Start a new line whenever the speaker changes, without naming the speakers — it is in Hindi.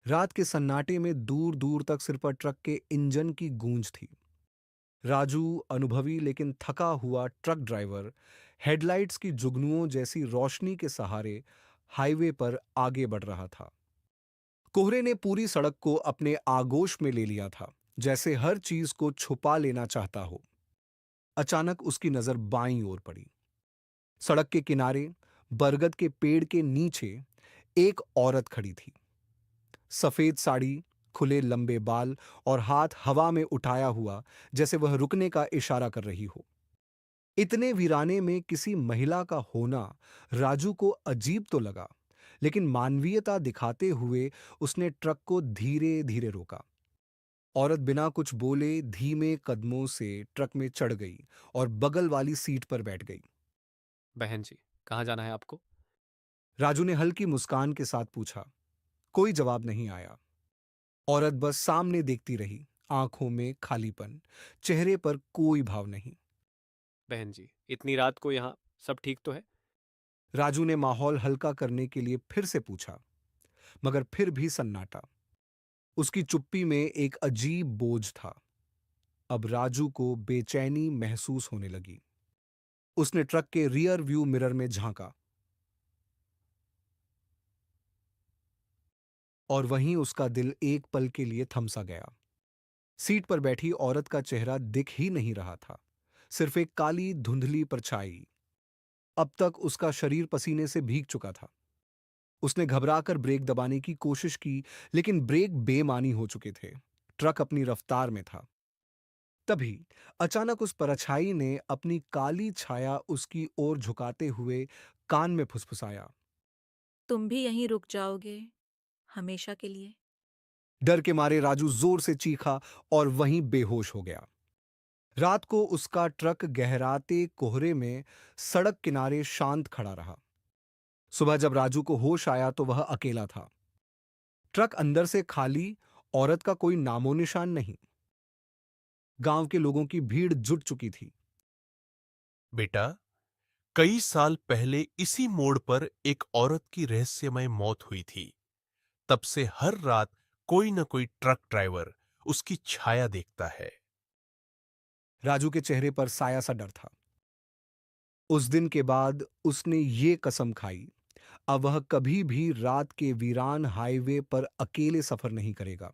रात के सन्नाटे में दूर दूर तक सिर पर ट्रक के इंजन की गूंज थी। राजू, अनुभवी लेकिन थका हुआ ट्रक ड्राइवर, हेडलाइट्स की जुगनुओं जैसी रोशनी के सहारे हाईवे पर आगे बढ़ रहा था। कोहरे ने पूरी सड़क को अपने आगोश में ले लिया था, जैसे हर चीज को छुपा लेना चाहता हो। अचानक उसकी नजर बाईं ओर पड़ी। सड़क के किनारे बरगद के पेड़ के नीचे एक औरत खड़ी थी। सफेद साड़ी, खुले लंबे बाल और हाथ हवा में उठाया हुआ, जैसे वह रुकने का इशारा कर रही हो। इतने वीराने में किसी महिला का होना राजू को अजीब तो लगा, लेकिन मानवीयता दिखाते हुए उसने ट्रक को धीरे धीरे रोका। औरत बिना कुछ बोले धीमे कदमों से ट्रक में चढ़ गई और बगल वाली सीट पर बैठ गई।
बहन जी, कहाँ जाना है आपको?
राजू ने हल्की मुस्कान के साथ पूछा। कोई जवाब नहीं आया। औरत बस सामने देखती रही, आंखों में खालीपन, चेहरे पर कोई भाव नहीं।
बहन जी, इतनी रात को यहाँ सब ठीक तो है?
राजू ने माहौल हल्का करने के लिए फिर से पूछा, मगर फिर भी सन्नाटा। उसकी चुप्पी में एक अजीब बोझ था। अब राजू को बेचैनी महसूस होने लगी। उसने ट्रक के रियर व्यू मिरर में झांका और वहीं उसका दिल एक पल के लिए थम सा गया। सीट पर बैठी औरत का चेहरा दिख ही नहीं रहा था, सिर्फ एक काली धुंधली परछाई। अब तक उसका शरीर पसीने से भीग चुका था। उसने घबराकर ब्रेक दबाने की कोशिश की, लेकिन ब्रेक बेमानी हो चुके थे। ट्रक अपनी रफ्तार में था। तभी अचानक उस परछाई ने अपनी काली छाया उसकी ओर झुकाते हुए कान में फुसफुसाया।
तुम भी यहीं रुक जाओगे, हमेशा के लिए।
डर के मारे राजू जोर से चीखा और वहीं बेहोश हो गया। रात को उसका ट्रक गहराते कोहरे में सड़क किनारे शांत खड़ा रहा। सुबह जब राजू को होश आया तो वह अकेला था। ट्रक अंदर से खाली, औरत का कोई नामो निशान नहीं। गांव के लोगों की भीड़ जुट चुकी थी।
बेटा, कई साल पहले इसी मोड़ पर एक औरत की रहस्यमय मौत हुई थी। तब से हर रात कोई न कोई ट्रक ड्राइवर उसकी छाया देखता है।
राजू के चेहरे पर साया सा डर था। उस दिन के बाद उसने ये कसम खाई, अब वह कभी भी रात के वीरान हाईवे पर अकेले सफर नहीं करेगा।